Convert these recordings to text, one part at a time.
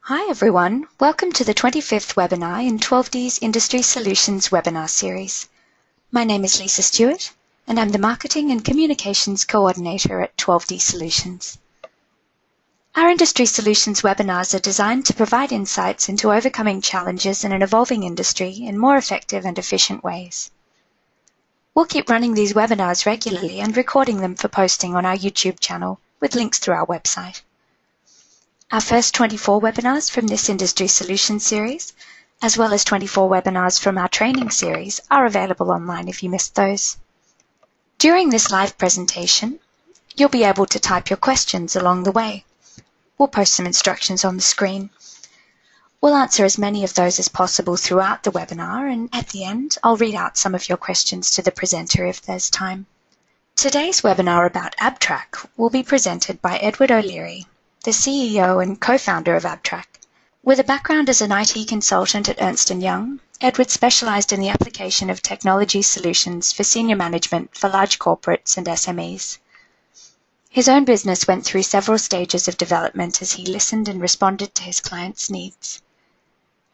Hi everyone, welcome to the 25th webinar in 12D's Industry Solutions webinar series. My name is Lisa Stewart and I'm the Marketing and Communications Coordinator at 12D Solutions. Our Industry Solutions webinars are designed to provide insights into overcoming challenges in an evolving industry in more effective and efficient ways. We'll keep running these webinars regularly and recording them for posting on our YouTube channel with links through our website. Our first 24 webinars from this Industry Solutions series, as well as 24 webinars from our training series, are available online if you missed those. During this live presentation, you'll be able to type your questions along the way. We'll post some instructions on the screen. We'll answer as many of those as possible throughout the webinar, and at the end, I'll read out some of your questions to the presenter if there's time. Today's webinar about Abtrac will be presented by Edward O'Leary, the CEO and co-founder of Abtrac. With a background as an IT consultant at Ernst & Young, Edward specialized in the application of technology solutions for senior management for large corporates and SMEs. His own business went through several stages of development as he listened and responded to his clients' needs.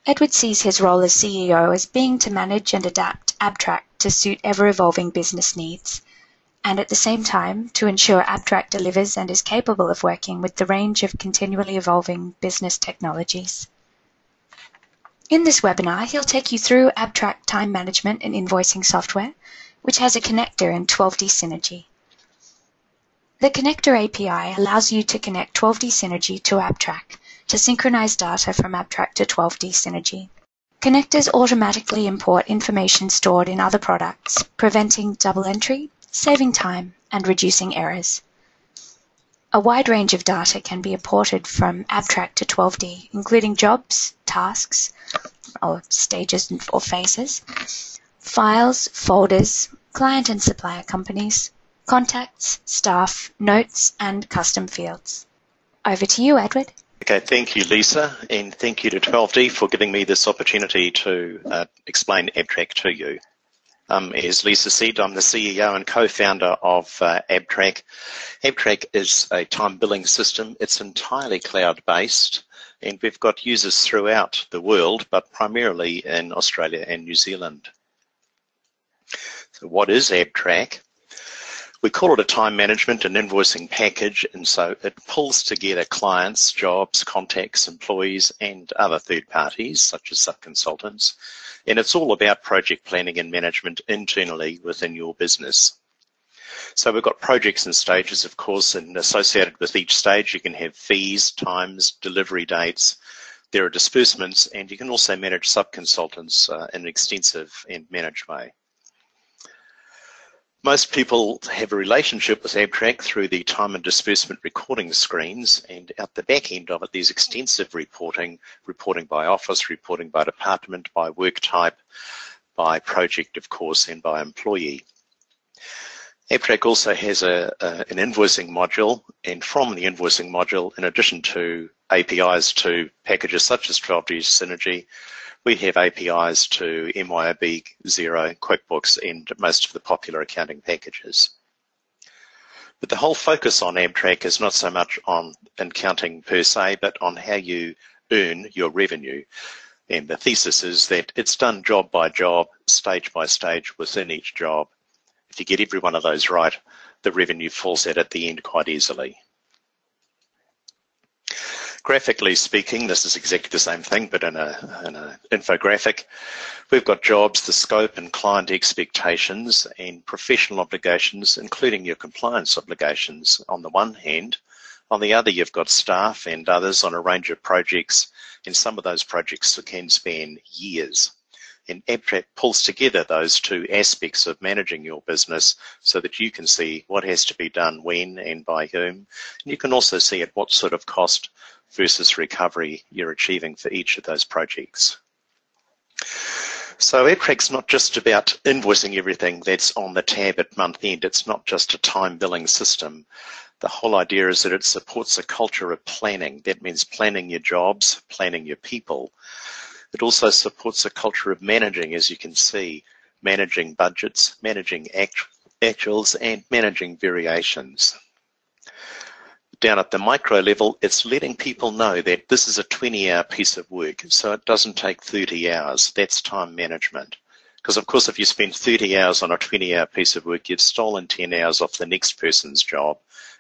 Edward sees his role as CEO as being to manage and adapt Abtrac to suit ever-evolving business needs, and at the same time to ensure Abtrac delivers and is capable of working with the range of continually evolving business technologies. In this webinar, he'll take you through Abtrac time management and invoicing software, which has a connector in 12D Synergy. The connector API allows you to connect 12D Synergy to Abtrac to synchronize data from Abtrac to 12D Synergy. Connectors automatically import information stored in other products, preventing double entry, saving time, and reducing errors. A wide range of data can be imported from Abtrac to 12D, including jobs, tasks, or stages or phases, files, folders, client and supplier companies, contacts, staff, notes, and custom fields. Over to you, Edward. Okay, thank you, Lisa, and thank you to 12D for giving me this opportunity to explain Abtrac to you. As Lisa said, I'm the CEO and co-founder of Abtrac. Abtrac is a time billing system. It's entirely cloud-based, and we've got users throughout the world, but primarily in Australia and New Zealand. So what is Abtrac? We call it a time management and invoicing package, and so it pulls together clients, jobs, contacts, employees, and other third parties, such as subconsultants. And it's all about project planning and management internally within your business. So we've got projects and stages, of course, and associated with each stage, you can have fees, times, delivery dates. There are disbursements, and you can also manage subconsultants in an extensive and managed way. Most people have a relationship with Abtrac through the time and disbursement recording screens, and at the back end of it, there's extensive reporting by office, reporting by department, by work type, by project, of course, and by employee. Abtrac also has an invoicing module, and from the invoicing module, in addition to APIs to packages such as 12D Synergy, we have APIs to MYOB, Xero, QuickBooks, and most of the popular accounting packages. But the whole focus on Abtrac is not so much on accounting per se, but on how you earn your revenue. And the thesis is that it's done job by job, stage by stage within each job. If you get every one of those right, the revenue falls out at the end quite easily. Graphically speaking, this is exactly the same thing, but in an infographic. We've got jobs, the scope and client expectations, and professional obligations, including your compliance obligations on the one hand. On the other, you've got staff and others on a range of projects, and some of those projects can span years. And Abtrac pulls together those two aspects of managing your business so that you can see what has to be done when and by whom. And you can also see at what sort of cost versus recovery you're achieving for each of those projects. So Abtrac's not just about invoicing everything that's on the tab at month end. It's not just a time billing system. The whole idea is that it supports a culture of planning. That means planning your jobs, planning your people. It also supports a culture of managing, as you can see, managing budgets, managing actuals, and managing variations. Down at the micro level, it's letting people know that this is a 20-hour piece of work, so it doesn't take 30 hours. That's time management. Because, of course, if you spend 30 hours on a 20-hour piece of work, you've stolen 10 hours off the next person's job,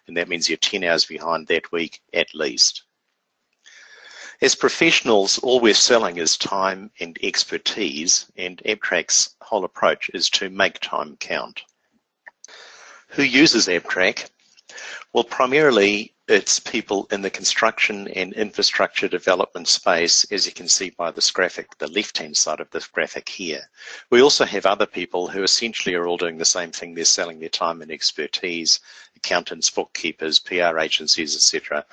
and that means you're 10 hours behind that week at least. As professionals, all we're selling is time and expertise, and Abtrac's whole approach is to make time count. Who uses Abtrac? Well, primarily it's people in the construction and infrastructure development space, as you can see by this graphic, the left-hand side of this graphic here. We also have other people who essentially are all doing the same thing. They're selling their time and expertise, accountants, bookkeepers, PR agencies, etc.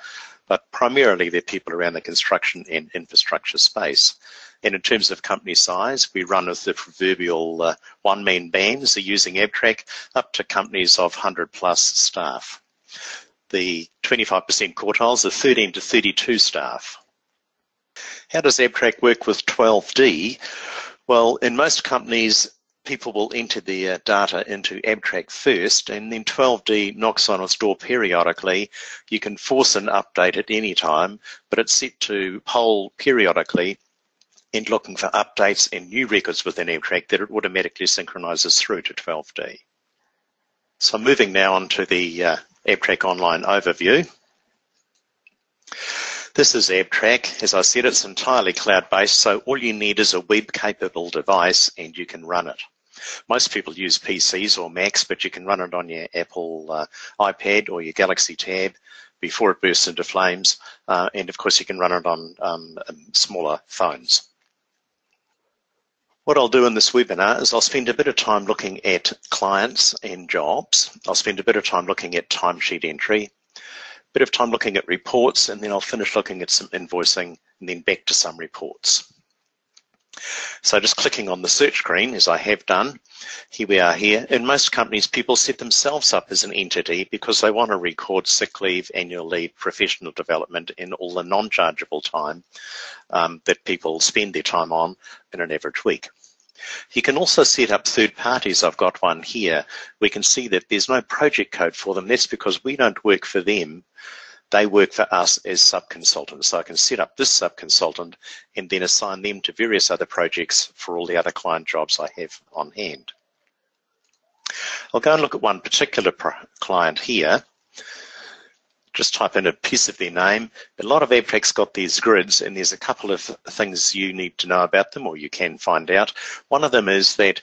But primarily they're people around the construction and infrastructure space. And in terms of company size, we run with the proverbial one-man bands using Abtrac up to companies of 100+ staff. The 25% quartiles are 13 to 32 staff. How does Abtrac work with 12D? Well, in most companies, people will enter their data into Abtrac first, and then 12D knocks on its door periodically. You can force an update at any time, but it's set to poll periodically and looking for updates and new records within Abtrac that it automatically synchronises through to 12D. So moving now on to the Abtrac Online overview. This is Abtrac. As I said, it's entirely cloud-based, so all you need is a web-capable device and you can run it. Most people use PCs or Macs, but you can run it on your Apple iPad or your Galaxy Tab before it bursts into flames, and of course you can run it on smaller phones. What I'll do in this webinar is I'll spend a bit of time looking at clients and jobs. I'll spend a bit of time looking at timesheet entry, a bit of time looking at reports, and then I'll finish looking at some invoicing and then back to some reports. So just clicking on the search screen, as I have done, here we are here. In most companies, people set themselves up as an entity because they want to record sick leave, annual leave, professional development, and all the non-chargeable time that people spend their time on in an average week. You can also set up third parties. I've got one here. We can see that there's no project code for them. That's because we don't work for them. They work for us as sub-consultants. So I can set up this sub-consultant and then assign them to various other projects for all the other client jobs I have on hand. I'll go and look at one particular client here. Just type in a piece of their name. A lot of Abtrac's got these grids, and there's a couple of things you need to know about them, or you can find out. One of them is that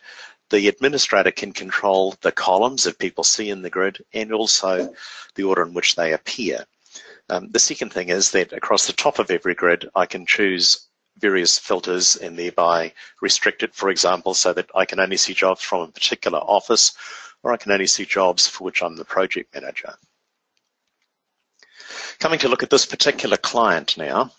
the administrator can control the columns that people see in the grid and also the order in which they appear. The second thing is that across the top of every grid, I can choose various filters and thereby restrict it, for example, so that I can only see jobs from a particular office, or I can only see jobs for which I'm the project manager. Coming to look at this particular client now,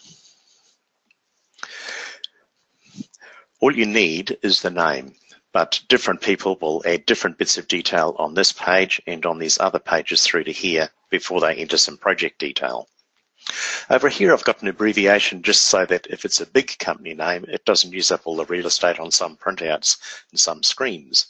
all you need is the name, but different people will add different bits of detail on this page and on these other pages through to here before they enter some project detail. Over here I've got an abbreviation just so that if it's a big company name, it doesn't use up all the real estate on some printouts and some screens.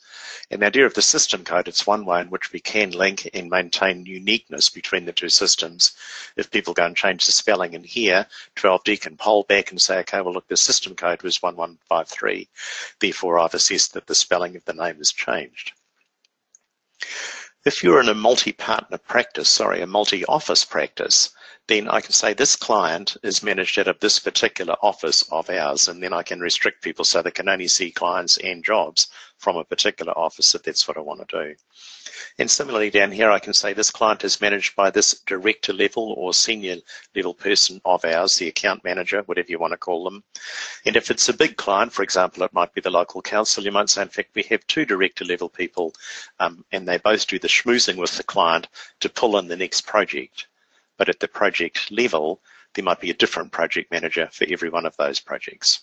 And the idea of the system code, it's one way in which we can link and maintain uniqueness between the two systems. If people go and change the spelling in here, 12D can poll back and say, okay, well look, the system code was 1153. Therefore I've assessed that the spelling of the name has changed. If you're in a multi-partner practice, a multi-office practice, then I can say this client is managed out of this particular office of ours, and then I can restrict people so they can only see clients and jobs from a particular office if that's what I want to do. And similarly down here I can say this client is managed by this director level or senior level person of ours, the account manager, whatever you want to call them. And if it's a big client, for example, it might be the local council, you might say, in fact, we have two director level people and they both do the schmoozing with the client to pull in the next project. But at the project level, there might be a different project manager for every one of those projects.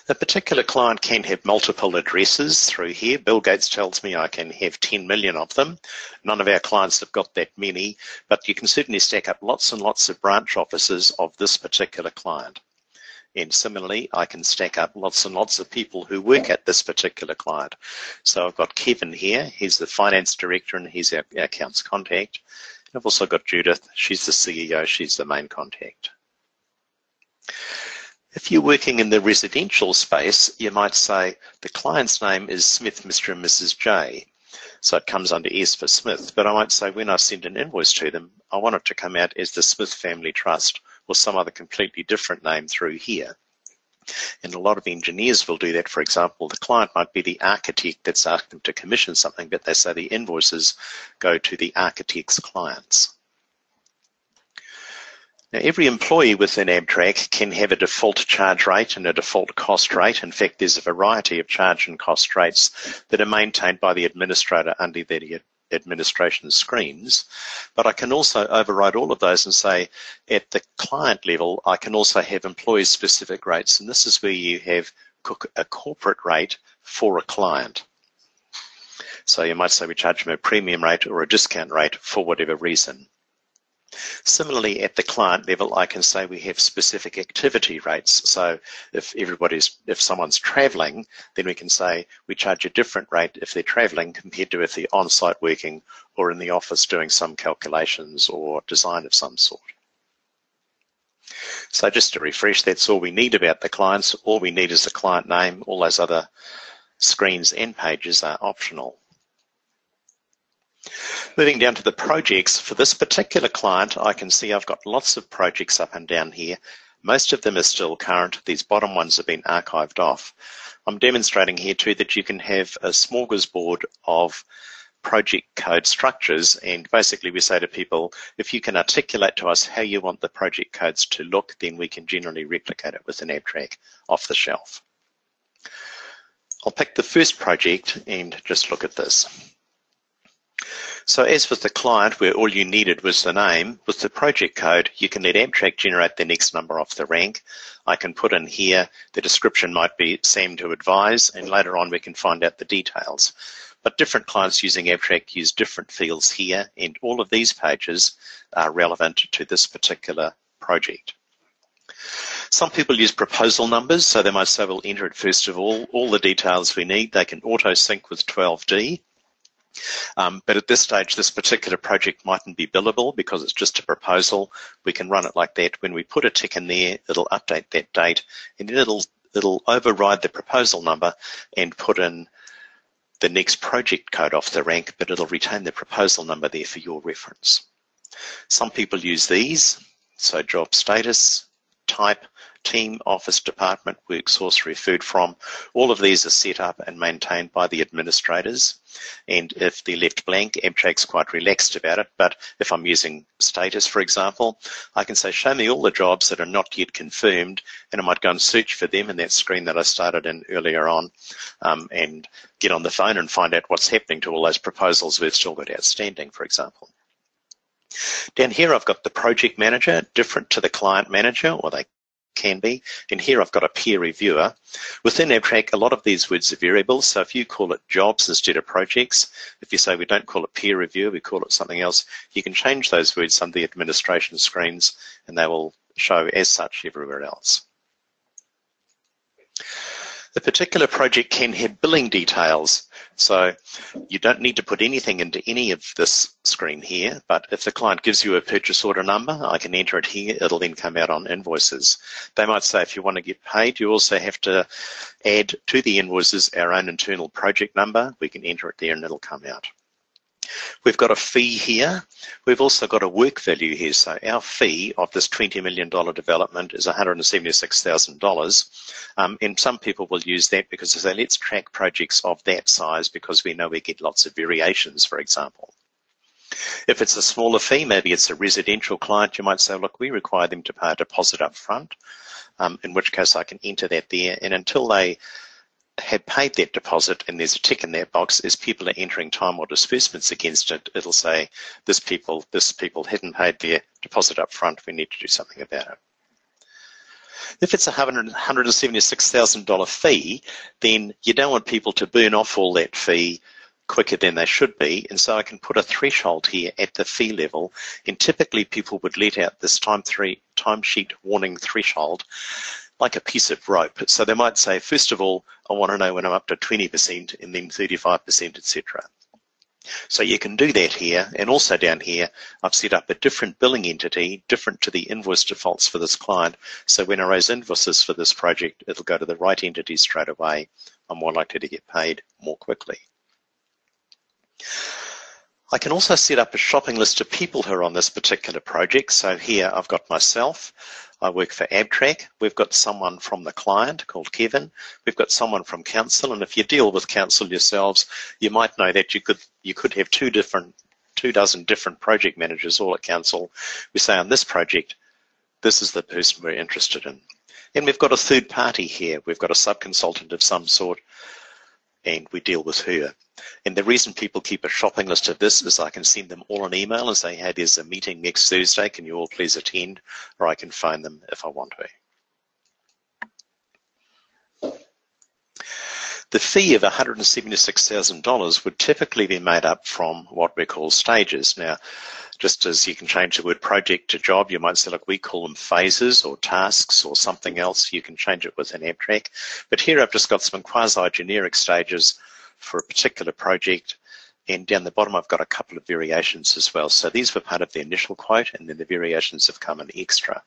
A particular client can have multiple addresses through here. Bill Gates tells me I can have 10 million of them. None of our clients have got that many, but you can certainly stack up lots and lots of branch offices of this particular client. And similarly, I can stack up lots and lots of people who work at this particular client. So I've got Kevin here, he's the finance director and he's our accounts contact. I've also got Judith. She's the CEO. She's the main contact. If you're working in the residential space, you might say the client's name is Smith, Mr. and Mrs. J. So it comes under S for Smith, but I might say when I send an invoice to them, I want it to come out as the Smith Family Trust or some other completely different name through here. And a lot of engineers will do that. For example, the client might be the architect that's asked them to commission something, but they say the invoices go to the architect's clients. Now, every employee within Abtrac can have a default charge rate and a default cost rate. In fact, there's a variety of charge and cost rates that are maintained by the administrator under the administration screens. But I can also override all of those and say at the client level, I can also have employee-specific rates. And this is where you have a corporate rate for a client. So you might say we charge them a premium rate or a discount rate for whatever reason. Similarly, at the client level, I can say we have specific activity rates. So if someone's traveling, then we can say we charge a different rate if they're traveling compared to if they're on-site working or in the office doing some calculations or design of some sort. So just to refresh, that's all we need about the clients. All we need is the client name. All those other screens and pages are optional. Moving down to the projects, for this particular client, I can see I've got lots of projects up and down here. Most of them are still current. These bottom ones have been archived off. I'm demonstrating here too that you can have a smorgasbord of project code structures, and basically we say to people, if you can articulate to us how you want the project codes to look, then we can generally replicate it within Abtrac off the shelf. I'll pick the first project and just look at this. So as with the client, where all you needed was the name, with the project code, you can let Abtrac generate the next number off the rank. I can put in here, the description might be Sam to advise, and later on we can find out the details. But different clients using Abtrac use different fields here, and all of these pages are relevant to this particular project. Some people use proposal numbers, so they might say we'll enter it first of all the details we need. They can auto-sync with 12D. But at this stage, this particular project mightn't be billable because it's just a proposal. We can run it like that. When we put a tick in there, it'll update that date, and then it'll override the proposal number and put in the next project code off the rank, but it'll retain the proposal number there for your reference. Some people use these, so job status, type, team, office, department, work source, referred from. All of these are set up and maintained by the administrators. And if they're left blank, Abtrac's quite relaxed about it. But if I'm using status, for example, I can say, show me all the jobs that are not yet confirmed, and I might go and search for them in that screen that I started in earlier on, and get on the phone and find out what's happening to all those proposals we've still got outstanding, for example. Down here, I've got the project manager, different to the client manager, or they can be. And here I've got a peer reviewer. Within Abtrac, a lot of these words are variables. So if you call it jobs instead of projects, if you say we don't call it peer review, we call it something else, you can change those words under the administration screens and they will show as such everywhere else. The particular project can have billing details. So you don't need to put anything into any of this screen here, but if the client gives you a purchase order number, I can enter it here. It'll then come out on invoices. They might say if you want to get paid, you also have to add to the invoices our own internal project number. We can enter it there and it'll come out. We've got a fee here. We've also got a work value here. So our fee of this $20 million development is $176,000. And some people will use that because they say, let's track projects of that size because we know we get lots of variations, for example. If it's a smaller fee, maybe it's a residential client, you might say, look, we require them to pay a deposit up front, in which case I can enter that there. And until they have paid that deposit and there's a tick in that box, as people are entering time or disbursements against it, it'll say this people hadn't paid their deposit up front, we need to do something about it. If it's a $176,000 fee, then you don't want people to burn off all that fee quicker than they should be, and so I can put a threshold here at the fee level, and typically people would let out this timesheet warning threshold like a piece of rope. So they might say, first of all, I want to know when I'm up to 20% and then 35%, etc. So you can do that here, and also down here I've set up a different billing entity different to the invoice defaults for this client, so when I raise invoices for this project it'll go to the right entity straight away. I'm more likely to get paid more quickly. I can also set up a shopping list of people who are on this particular project. So here I've got myself. I work for Abtrac. We've got someone from the client called Kevin. We've got someone from council, and if you deal with council yourselves, you might know that you could have two dozen different project managers all at council. We say on this project, this is the person we're interested in. And we've got a third party here. We've got a subconsultant of some sort, and we deal with her. And the reason people keep a shopping list of this is I can send them all an email and say, hey, there's a meeting next Thursday, can you all please attend? Or I can phone them if I want to. The fee of $176,000 would typically be made up from what we call stages. Now, just as you can change the word project to job, you might say, look, we call them phases or tasks or something else. You can change it within Abtrac. But here I've just got some quasi-generic stages for a particular project, and down the bottom I've got a couple of variations as well. So these were part of the initial quote, and then the variations have come in extra.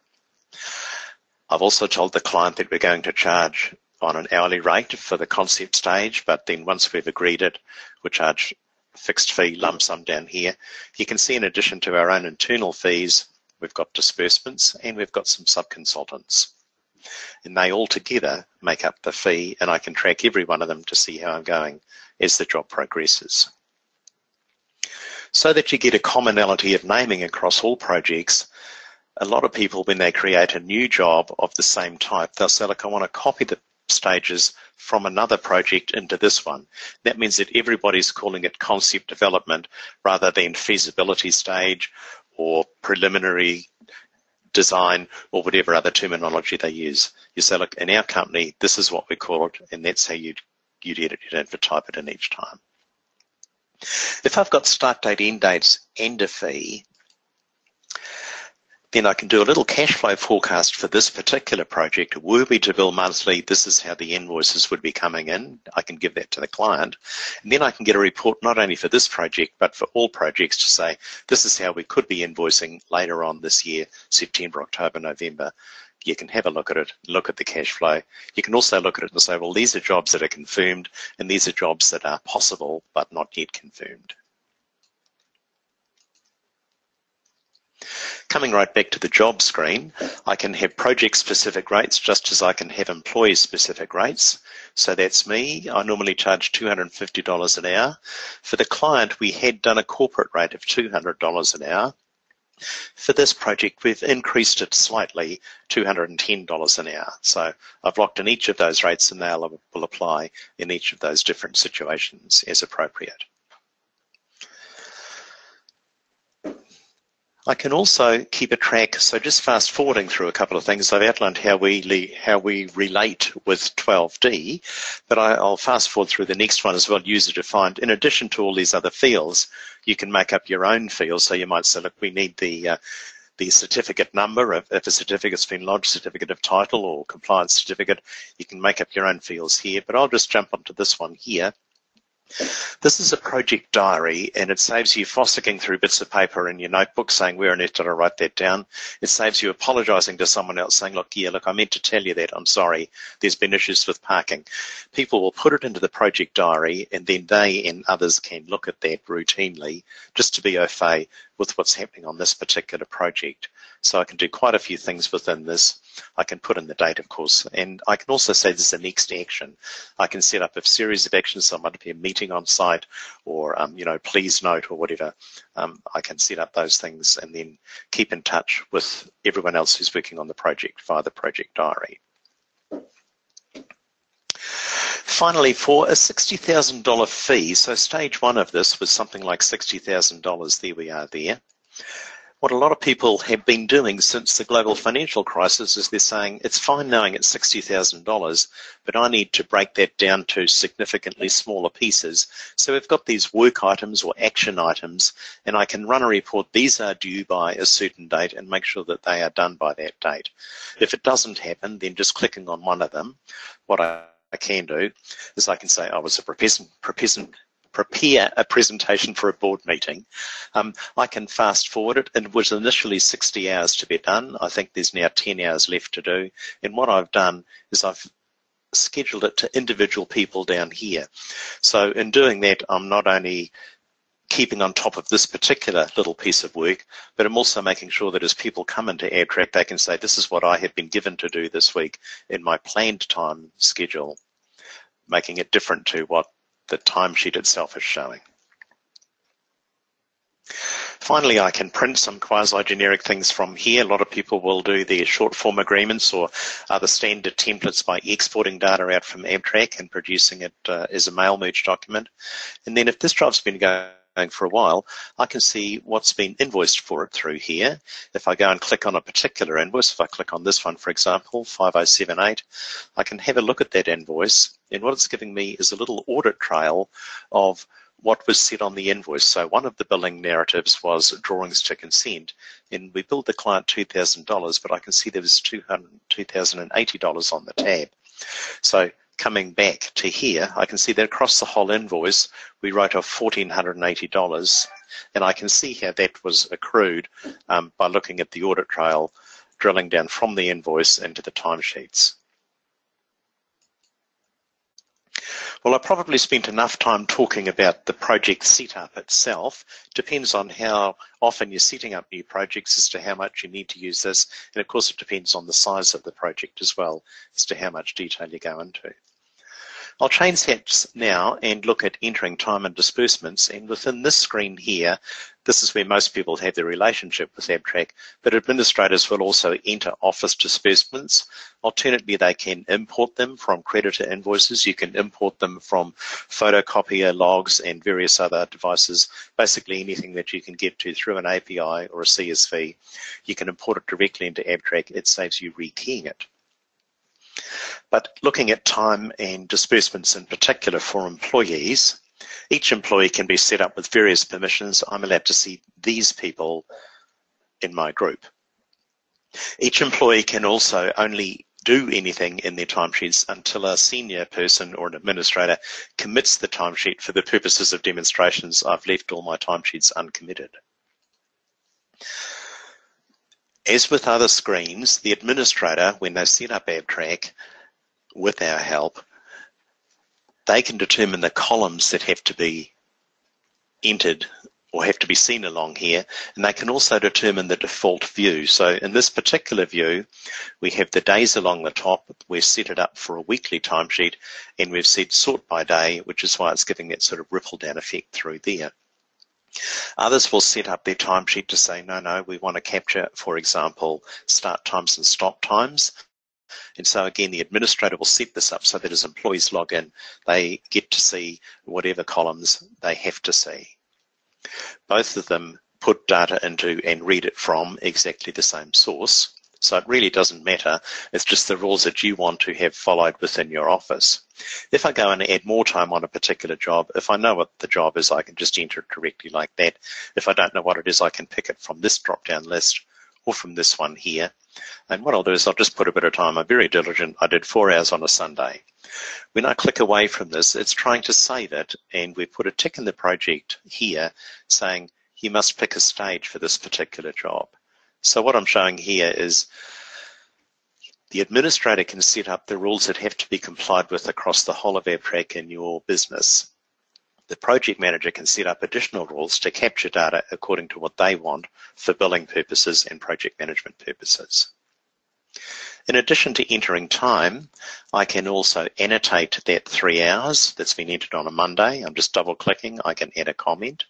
I've also told the client that we're going to charge on an hourly rate for the concept stage, but then once we've agreed it, we'll charge a fixed fee lump sum down here. You can see in addition to our own internal fees, we've got disbursements and we've got some sub-consultants. And they all together make up the fee, and I can track every one of them to see how I'm going as the job progresses. So that you get a commonality of naming across all projects, a lot of people, when they create a new job of the same type, they'll say, look, I want to copy the stages from another project into this one. That means that everybody's calling it concept development rather than feasibility stage or preliminary design or whatever other terminology they use. You say, look, in our company, this is what we call it, and that's how you'd edit it. You don't have to type it in each time. If I've got start date, end dates, and a fee, then I can do a little cash flow forecast for this particular project. Were we to bill monthly, this is how the invoices would be coming in. I can give that to the client. And then I can get a report not only for this project, but for all projects to say, this is how we could be invoicing later on this year, September, October, November. You can have a look at it, look at the cash flow. You can also look at it and say, well, these are jobs that are confirmed, and these are jobs that are possible, but not yet confirmed. Coming right back to the job screen, I can have project-specific rates just as I can have employee-specific rates. So that's me. I normally charge $250 an hour. For the client, we had done a corporate rate of $200 an hour. For this project, we've increased it slightly, $210 an hour. So I've locked in each of those rates, and they will apply in each of those different situations as appropriate. I can also keep a track, so just fast forwarding through a couple of things. I've outlined how we relate with 12D, but I'll fast forward through the next one as well, user defined. In addition to all these other fields, you can make up your own fields. So you might say, look, we need the certificate number. If a certificate's been lodged, certificate of title or compliance certificate, you can make up your own fields here, but I'll just jump onto this one here. This is a project diary, and it saves you fossicking through bits of paper in your notebook saying, where on earth did I write that down? It saves you apologising to someone else saying, look, I meant to tell you that, I'm sorry, there's been issues with parking. People will put it into the project diary, and then they and others can look at that routinely just to be au fait with what's happening on this particular project. So I can do quite a few things within this. I can put in the date, of course, and I can also say this is the next action. I can set up a series of actions. So it might be a meeting on site, or please note, or whatever. I can set up those things and then keep in touch with everyone else who's working on the project via the project diary. Finally, for a $60,000 fee, so stage one of this was something like $60,000. There we are there. What a lot of people have been doing since the global financial crisis is they're saying, it's fine knowing it's $60,000, but I need to break that down to significantly smaller pieces. So we've got these work items or action items, and I can run a report, these are due by a certain date, and make sure that they are done by that date. If it doesn't happen, then just clicking on one of them, what I can do is I can say, I was a prepare a presentation for a board meeting. I can fast forward it, and it was initially 60 hours to be done. I think there's now 10 hours left to do. And what I've done is I've scheduled it to individual people down here. So in doing that, I'm not only keeping on top of this particular little piece of work, but I'm also making sure that as people come into Abtrac, they can say, this is what I have been given to do this week in my planned time schedule, making it different to what the timesheet itself is showing. Finally, I can print some quasi-generic things from here. A lot of people will do their short form agreements or other standard templates by exporting data out from Abtrac and producing it as a mail merge document. And then if this job's been going for a while, I can see what's been invoiced for it through here. If I go and click on a particular invoice, if I click on this one, for example, 5078, I can have a look at that invoice, and what it's giving me is a little audit trail of what was said on the invoice. So one of the billing narratives was drawings to consent, and we billed the client $2,000, but I can see there was $2,080 on the tab. So coming back to here, I can see that across the whole invoice, we wrote off $1,480, and I can see how that was accrued by looking at the audit trail, drilling down from the invoice into the timesheets. Well, I probably spent enough time talking about the project setup itself. Depends on how often you're setting up new projects as to how much you need to use this. And of course, it depends on the size of the project as well as to how much detail you go into. I'll change hats now and look at entering time and disbursements. And within this screen here, this is where most people have their relationship with Abtrac, but administrators will also enter office disbursements. Alternatively, they can import them from creditor invoices. You can import them from photocopier logs and various other devices, basically anything that you can get to through an API or a CSV. You can import it directly into Abtrac. It saves you rekeying it. But looking at time and disbursements in particular for employees, each employee can be set up with various permissions. I'm allowed to see these people in my group. Each employee can also only do anything in their timesheets until a senior person or an administrator commits the timesheet. For the purposes of demonstrations, I've left all my timesheets uncommitted. As with other screens, the administrator, when they set up Abtrac with our help, they can determine the columns that have to be entered or have to be seen along here, and they can also determine the default view. So in this particular view, we have the days along the top. We've set it up for a weekly timesheet, and we've said sort by day, which is why it's giving that sort of ripple down effect through there. Others will set up their timesheet to say, no, we want to capture, for example, start times and stop times. And so again, the administrator will set this up so that as employees log in, they get to see whatever columns they have to see. Both of them put data into and read it from exactly the same source. So it really doesn't matter. It's just the rules that you want to have followed within your office. If I go and add more time on a particular job, if I know what the job is, I can just enter it directly like that. If I don't know what it is, I can pick it from this drop-down list or from this one here. And what I'll do is I'll just put a bit of time. I'm very diligent. I did 4 hours on a Sunday. When I click away from this, it's trying to save it, and we put a tick in the project here saying you must pick a stage for this particular job. So what I'm showing here is the administrator can set up the rules that have to be complied with across the whole of Abtrac in your business. The project manager can set up additional rules to capture data according to what they want for billing purposes and project management purposes. In addition to entering time, I can also annotate that 3 hours that's been entered on a Monday. I'm just double clicking. I can add a comment,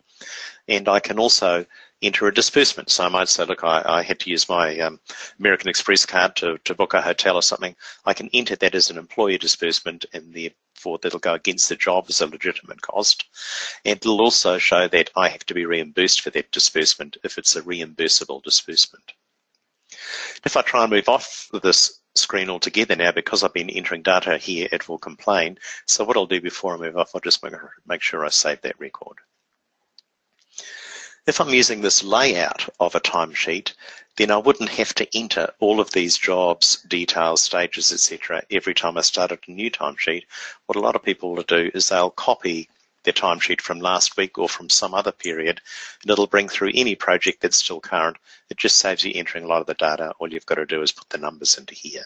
and I can also enter a disbursement. So I might say, look, I had to use my American Express card to book a hotel or something. I can enter that as an employee disbursement, and therefore that'll go against the job as a legitimate cost. And it'll also show that I have to be reimbursed for that disbursement if it's a reimbursable disbursement. If I try and move off this screen altogether now, because I've been entering data here, it will complain. So what I'll do before I move off, I'll just make sure I save that record. If I'm using this layout of a timesheet, then I wouldn't have to enter all of these jobs, details, stages, etc. every time I started a new timesheet. What a lot of people will do is they'll copy their timesheet from last week or from some other period, and it'll bring through any project that's still current. It just saves you entering a lot of the data. All you've got to do is put the numbers into here.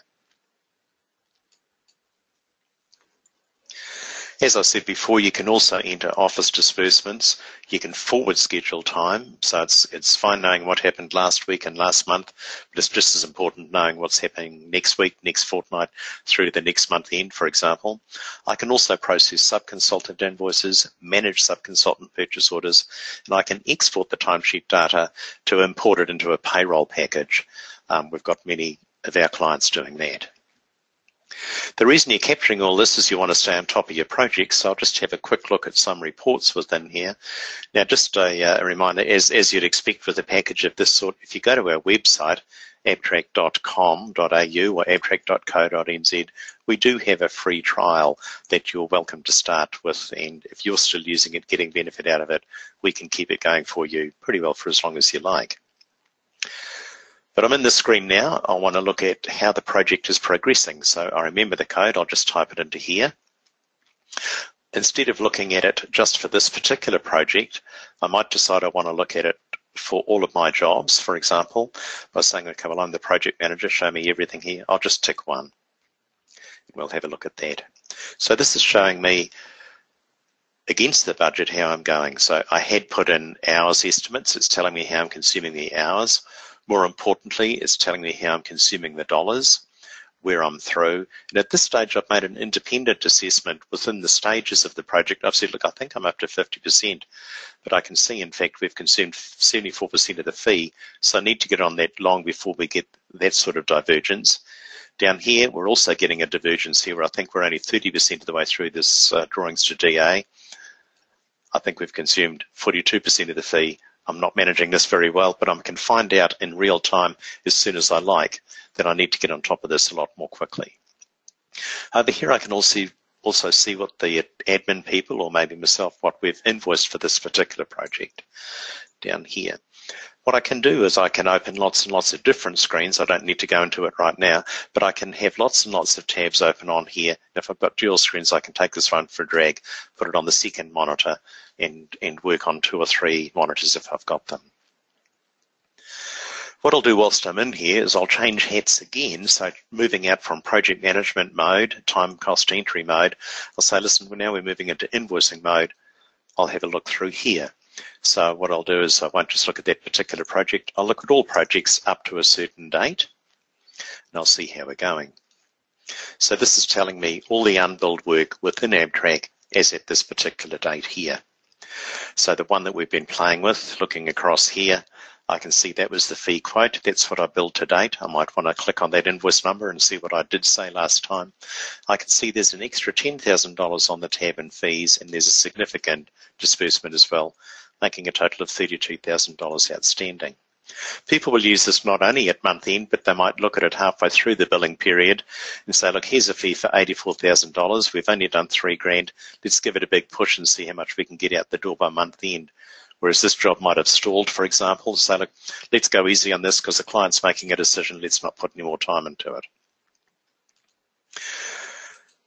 As I said before, you can also enter office disbursements. You can forward schedule time, so it's fine knowing what happened last week and last month, but it's just as important knowing what's happening next week, next fortnight, through to the next month end, for example. I can also process subconsultant invoices, manage subconsultant purchase orders, and I can export the timesheet data to import it into a payroll package. We've got many of our clients doing that. The reason you're capturing all this is you want to stay on top of your projects, so I'll just have a quick look at some reports within here. Now, just a reminder, as you'd expect with a package of this sort, if you go to our website, abtrac.com.au or abtrac.co.nz, we do have a free trial that you're welcome to start with, and if you're still using it, getting benefit out of it, we can keep it going for you pretty well for as long as you like. But I'm in the screen now. I want to look at how the project is progressing. So I remember the code. I'll just type it into here. Instead of looking at it just for this particular project, I might decide I want to look at it for all of my jobs, for example, by saying, okay, well, I'm the project manager, show me everything here. I'll just tick one. We'll have a look at that. So this is showing me against the budget how I'm going. So I had put in hours estimates. It's telling me how I'm consuming the hours. More importantly, it's telling me how I'm consuming the dollars, where I'm through. And at this stage, I've made an independent assessment within the stages of the project. I've said, look, I think I'm up to 50%, but I can see, in fact, we've consumed 74% of the fee. So I need to get on that long before we get that sort of divergence. Down here, we're also getting a divergence here where I think we're only 30% of the way through this drawings to DA. I think we've consumed 42% of the fee. I'm not managing this very well, but I can find out in real time as soon as I like that I need to get on top of this a lot more quickly. Over here, I can also see what the admin people, or maybe myself, what we've invoiced for this particular project down here. What I can do is I can open lots and lots of different screens. I don't need to go into it right now, but I can have lots and lots of tabs open on here. If I've got dual screens, I can take this one for a drag, put it on the second monitor, and work on 2 or 3 monitors if I've got them. What I'll do whilst I'm in here is I'll change hats again. So moving out from project management mode, time cost entry mode, I'll say, listen, now we're moving into invoicing mode. I'll have a look through here. So what I'll do is I won't just look at that particular project. I'll look at all projects up to a certain date, and I'll see how we're going. So this is telling me all the unbilled work within Abtrac as at this particular date here. So the one that we've been playing with, looking across here, I can see that was the fee quote. That's what I billed to date. I might want to click on that invoice number and see what I did say last time. I can see there's an extra $10,000 on the tab in fees, and there's a significant disbursement as well, making a total of $32,000 outstanding. People will use this not only at month end, but they might look at it halfway through the billing period and say, look, here's a fee for $84,000. We've only done $3,000. Let's give it a big push and see how much we can get out the door by month end. Whereas this job might have stalled, for example. So look, let's go easy on this because the client's making a decision. Let's not put any more time into it.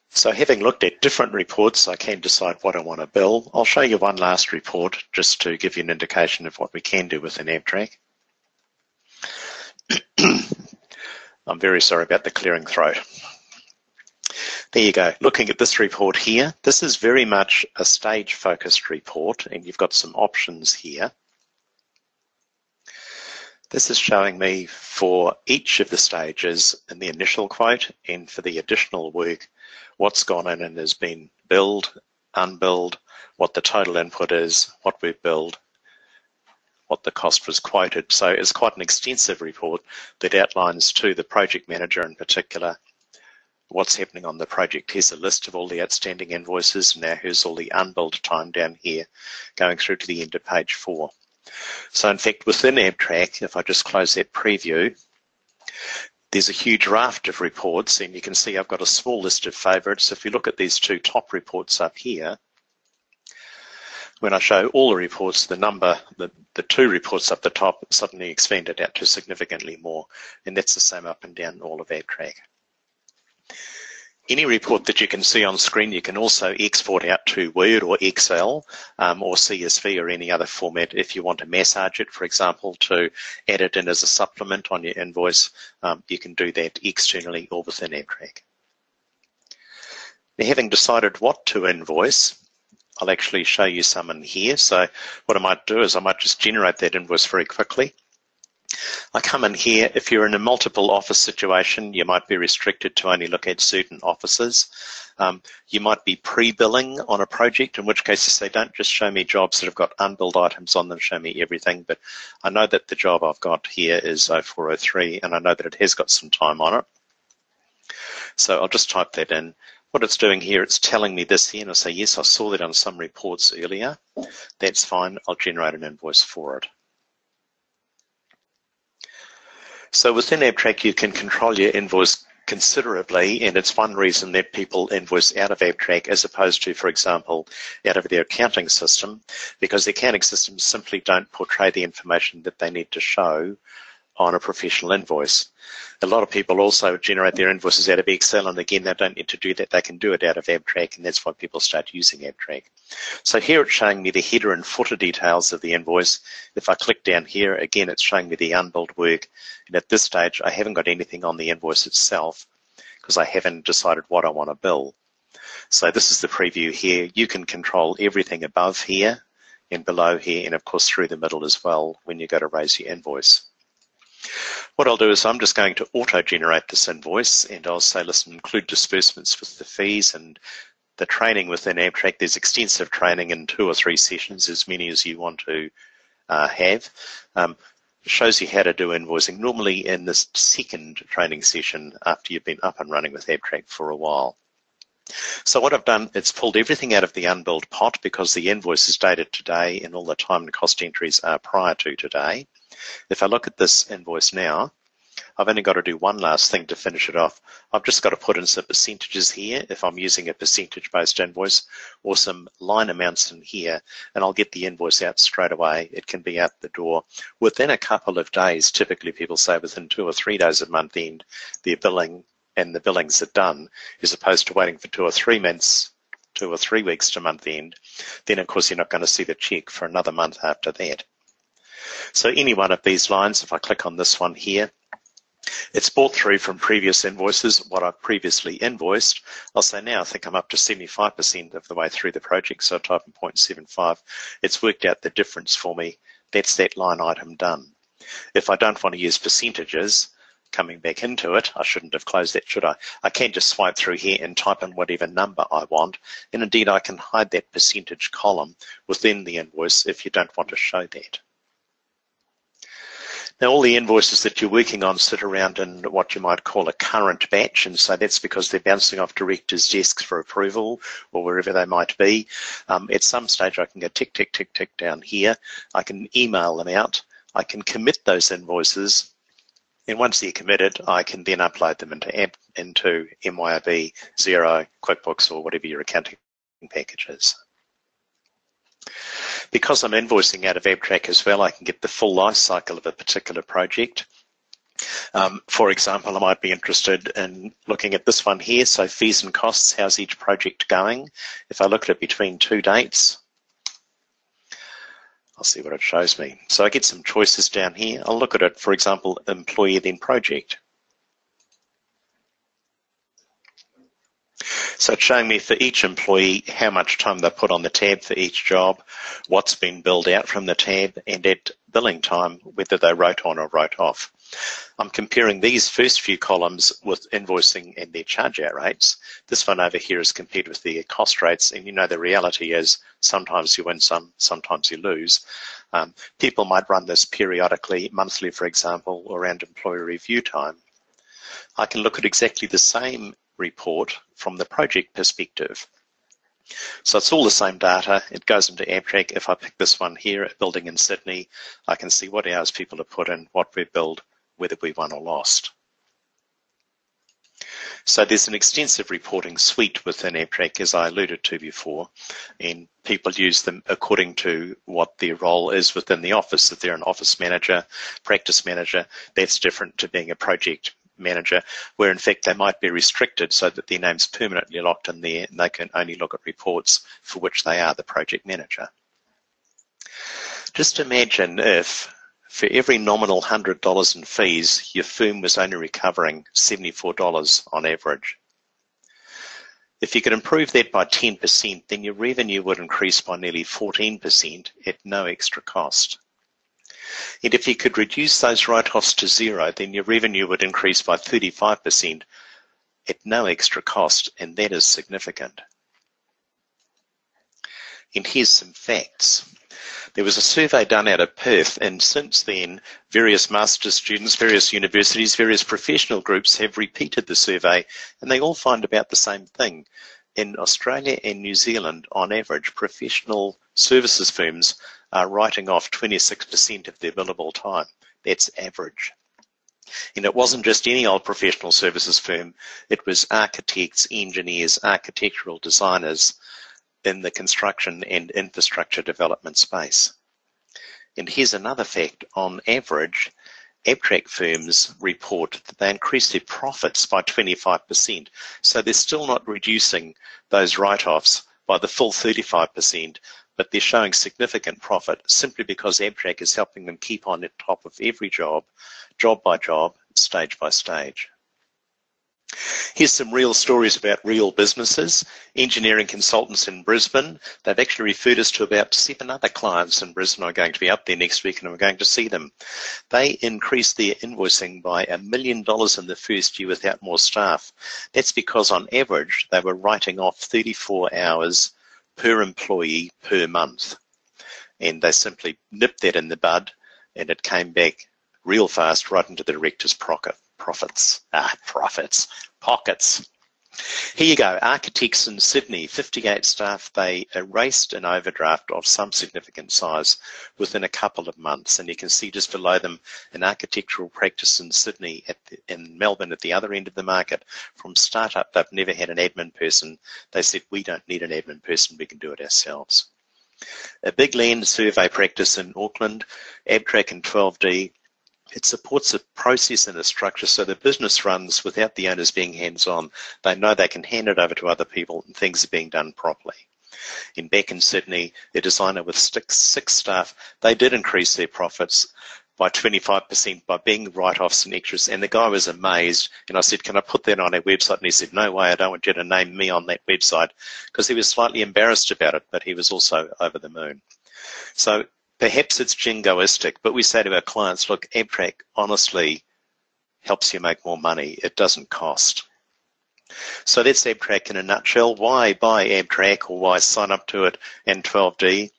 So having looked at different reports, I can decide what I want to bill. I'll show you one last report just to give you an indication of what we can do within Abtrac. I'm very sorry about the clearing throat. There you go. Looking at this report here, this is very much a stage-focused report, and you've got some options here. This is showing me for each of the stages in the initial quote and for the additional work, what's gone in and has been billed, unbilled, what the total input is, what we've billed, what the cost was quoted. So it's quite an extensive report that outlines to the project manager in particular what's happening on the project. Here's a list of all the outstanding invoices. Now here's all the unbilled time down here going through to the end of page 4. So in fact, within Abtrac, if I just close that preview, there's a huge raft of reports, and you can see I've got a small list of favorites. If you look at these 2 top reports up here, when I show all the reports, the number, the 2 reports up the top suddenly expanded out to significantly more, and that's the same up and down all of Abtrac. Any report that you can see on screen, you can also export out to Word or Excel or CSV or any other format. If you want to massage it, for example, to add it in as a supplement on your invoice, you can do that externally or within Abtrac. Now, having decided what to invoice, I'll actually show you some in here. So what I might do is I might just generate that invoice very quickly. I come in here. If you're in a multiple office situation, you might be restricted to only look at certain offices. You might be pre-billing on a project, in which case you say, don't just show me jobs that have got unbilled items on them, show me everything. But I know that the job I've got here is 0403, and I know that it has got some time on it. So I'll just type that in. What it's doing here, it's telling me this here, and I'll say, yes, I saw that on some reports earlier. That's fine. I'll generate an invoice for it. So within Abtrac, you can control your invoice considerably, and it's one reason that people invoice out of Abtrac as opposed to, for example, out of their accounting system, because the accounting systems simply don't portray the information that they need to show on a professional invoice. A lot of people also generate their invoices out of Excel, and again, they don't need to do that. They can do it out of Abtrac, and that's why people start using Abtrac. So here it's showing me the header and footer details of the invoice. If I click down here, again, it's showing me the unbilled work. And at this stage, I haven't got anything on the invoice itself because I haven't decided what I want to bill. So this is the preview here. You can control everything above here and below here, and of course through the middle as well when you go to raise your invoice. What I'll do is I'm just going to auto-generate this invoice, and I'll say, listen, include disbursements with the fees and the training within Abtrac. There's extensive training in 2 or 3 sessions, as many as you want to have. It shows you how to do invoicing, normally in this second training session after you've been up and running with Abtrac for a while. So what I've done, it's pulled everything out of the unbilled pot because the invoice is dated today and all the time and cost entries are prior to today. If I look at this invoice now, I've only got to do one last thing to finish it off. I've just got to put in some percentages here if I'm using a percentage-based invoice, or some line amounts in here, and I'll get the invoice out straight away. It can be out the door within a couple of days. Typically, people say within 2 or 3 days of month end, the billing and the billings are done, as opposed to waiting for 2 or 3 months, 2 or 3 weeks to month end. Then, of course, you're not going to see the check for another month after that. So any one of these lines, if I click on this one here, it's brought through from previous invoices, what I've previously invoiced. I'll say now I think I'm up to 75% of the way through the project, so I type in 0.75. It's worked out the difference for me. That's that line item done. If I don't want to use percentages, coming back into it, I shouldn't have closed that, should I? I can just swipe through here and type in whatever number I want, and indeed I can hide that percentage column within the invoice if you don't want to show that. Now, all the invoices that you're working on sit around in what you might call a current batch, and so that's because they're bouncing off directors' desks for approval or wherever they might be. At some stage, I can go tick, tick, tick, tick down here. I can email them out. I can commit those invoices, and once they're committed, I can then upload them into MYOB, Xero, QuickBooks, or whatever your accounting package is. Because I'm invoicing out of Abtrac as well, I can get the full life cycle of a particular project. For example, I might be interested in looking at this one here, so fees and costs, how's each project going? If I look at it between 2 dates, I'll see what it shows me. So I get some choices down here. I'll look at it, for example, employee then project. So it's showing me for each employee how much time they put on the tab for each job, what's been billed out from the tab, and at billing time, whether they wrote on or wrote off. I'm comparing these first few columns with invoicing and their charge out rates. This one over here is compared with their cost rates, and you know the reality is sometimes you win some, sometimes you lose. People might run this periodically, monthly for example, around employee review time. I can look at exactly the same report from the project perspective. So it's all the same data. It goes into Abtrac. If I pick this one here, a building in Sydney, I can see what hours people have put in, what we've billed, whether we won or lost. So there's an extensive reporting suite within Abtrac, as I alluded to before, and people use them according to what their role is within the office. If they're an office manager, practice manager, that's different to being a project manager, where in fact they might be restricted so that their name's permanently locked in there and they can only look at reports for which they are the project manager. Just imagine if for every nominal $100 in fees, your firm was only recovering $74 on average. If you could improve that by 10%, then your revenue would increase by nearly 14% at no extra cost. And if you could reduce those write-offs to zero, then your revenue would increase by 35% at no extra cost, and that is significant. And here's some facts. There was a survey done out of Perth, and since then, various master's students, various universities, various professional groups have repeated the survey, and they all find about the same thing. In Australia and New Zealand, on average, professional services firms are writing off 26% of their billable time. That's average. And it wasn't just any old professional services firm, it was architects, engineers, architectural designers, in the construction and infrastructure development space. And here's another fact. On average, Abtrac firms report that they increase their profits by 25%. So they're still not reducing those write-offs by the full 35%, but they're showing significant profit simply because Abtrac is helping them keep on at top of every job, job by job, stage by stage. Here's some real stories about real businesses. Engineering consultants in Brisbane, they've actually referred us to about 7 other clients in Brisbane. I'm going to be up there next week and I'm going to see them. They increased their invoicing by $1 million in the first year without more staff. That's because on average, they were writing off 34 hours per employee per month. And they simply nipped that in the bud and it came back real fast right into the director's pockets. Here you go, architects in Sydney, 58 staff, they erased an overdraft of some significant size within a couple of months. And you can see just below them an architectural practice in Sydney, in Melbourne at the other end of the market. From startup, they've never had an admin person. They said, we don't need an admin person, we can do it ourselves. A big land survey practice in Auckland, Abtrac and 12D, it supports a process and a structure so the business runs without the owners being hands-on. They know they can hand it over to other people and things are being done properly. And back in Sydney, a designer with six staff, they did increase their profits by 25% by being write-offs and extras. And the guy was amazed. And I said, can I put that on our website? And he said, no way, I don't want you to name me on that website, because he was slightly embarrassed about it, but he was also over the moon. So perhaps it's jingoistic, but we say to our clients, look, Abtrac honestly helps you make more money. It doesn't cost. So that's Abtrac in a nutshell. Why buy Abtrac, or why sign up to it and 12D?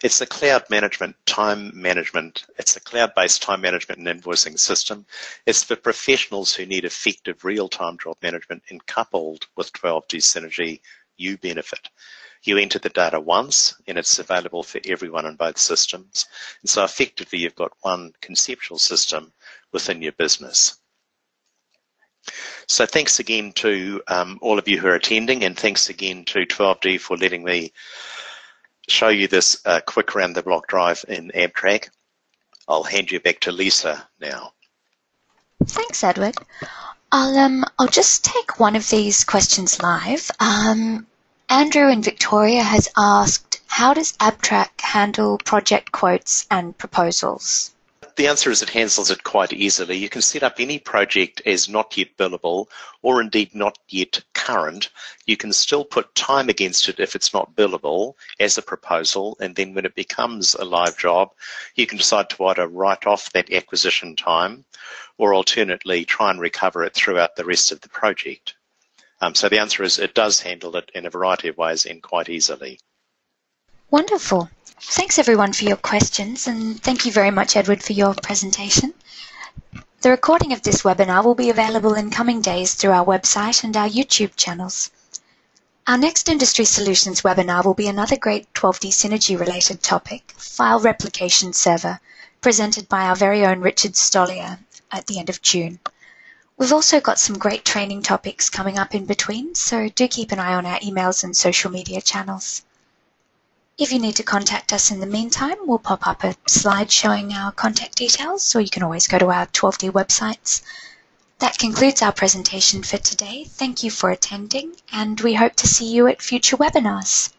It's the cloud management, time management. It's a cloud-based time management and invoicing system. It's for professionals who need effective real-time job management, and coupled with 12D Synergy, you benefit. You enter the data once and it's available for everyone in both systems. And so effectively you've got one conceptual system within your business. So thanks again to all of you who are attending, and thanks again to 12D for letting me show you this quick round the block drive in Abtrac. I'll hand you back to Lisa now. Thanks, Edward. I'll just take one of these questions live. Andrew in Victoria has asked, how does Abtrac handle project quotes and proposals? The answer is it handles it quite easily. You can set up any project as not yet billable, or indeed not yet current. You can still put time against it if it's not billable as a proposal, and then when it becomes a live job, you can decide to either write off that acquisition time, or alternately try and recover it throughout the rest of the project. So the answer is it does handle it in a variety of ways and quite easily. Wonderful. Thanks everyone for your questions, and thank you very much, Edward, for your presentation. The recording of this webinar will be available in coming days through our website and our YouTube channels. Our next Industry Solutions webinar will be another great 12D Synergy related topic, File Replication Server, presented by our very own Richard Stollier at the end of June. We've also got some great training topics coming up in between, so do keep an eye on our emails and social media channels. If you need to contact us in the meantime, we'll pop up a slide showing our contact details, or you can always go to our 12D websites. That concludes our presentation for today. Thank you for attending, and we hope to see you at future webinars.